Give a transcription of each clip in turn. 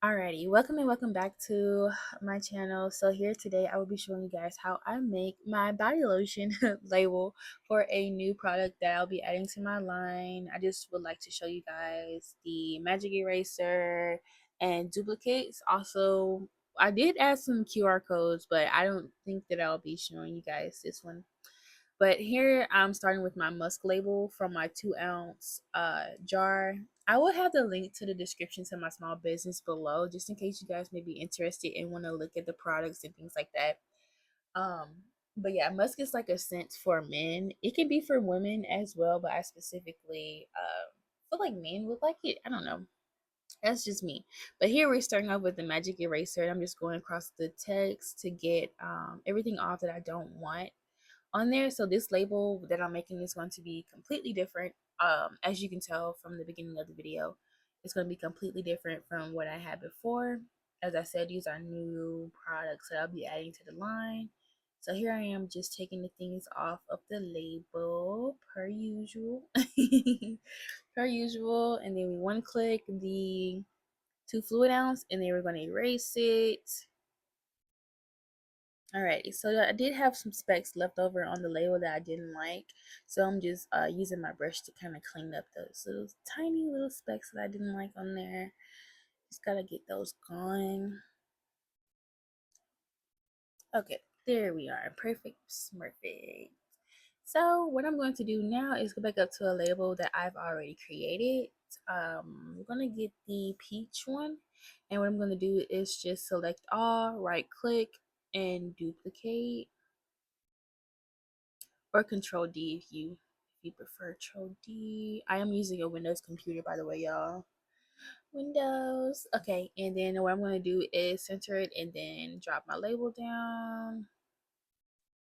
Alrighty, welcome and welcome back to my channel. So here today I will be showing you guys how I make my body lotion label for a new product that I'll be adding to my line. I just would like to show you guys the magic eraser and duplicates. Also, I did add some QR codes, but I don't think that I'll be showing you guys this one. But here I'm starting with my musk label from my 2 ounce jar. I will have the link to the description to my small business below, just in case you guys may be interested and want to look at the products and things like that. Um, but yeah, musk is like a scent for men. It can be for women as well, but I specifically feel like men would like it. I don't know. That's just me. But here we're starting off with the magic eraser. And I'm just going across the text to get everything off that I don't want on there. So this label that I'm making is going to be completely different. As you can tell from the beginning of the video, it's going to be completely different from what I had before. As I said, these are new products that I'll be adding to the line. So here I am just taking the things off of the label per usual. Per usual. And then we one click the 2 fluid ounce and then we're going to erase it. Alrighty, so I did have some specks left over on the label that I didn't like, so I'm just using my brush to kind of clean up those tiny little specks that I didn't like on there. Just gotta get those gone. Okay, there we are. Perfect, perfect. So what I'm going to do now is go back up to a label that I've already created. I'm gonna get the peach one, and what I'm gonna do is just select all, right click, and duplicate. Or Control D if you prefer Control D. I am using a Windows computer, by the way, y'all. Windows. Okay, and then what I'm gonna do is center it and then drop my label down.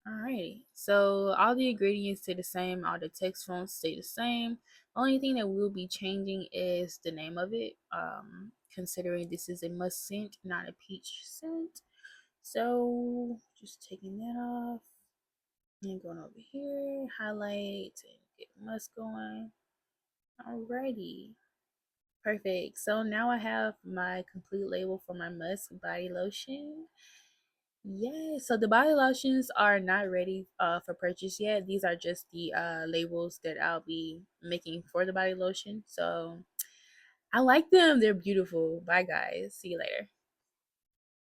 Alrighty, so all the ingredients stay the same, all the text fonts stay the same. Only thing that will be changing is the name of it. Considering this is a musk scent, not a peach scent. So just taking that off. And going over here, highlight and get musk going. Alrighty. Perfect. So now I have my complete label for my musk body lotion. Yay. So the body lotions are not ready for purchase yet. These are just the labels that I'll be making for the body lotion. So I like them. They're beautiful. Bye guys. See you later.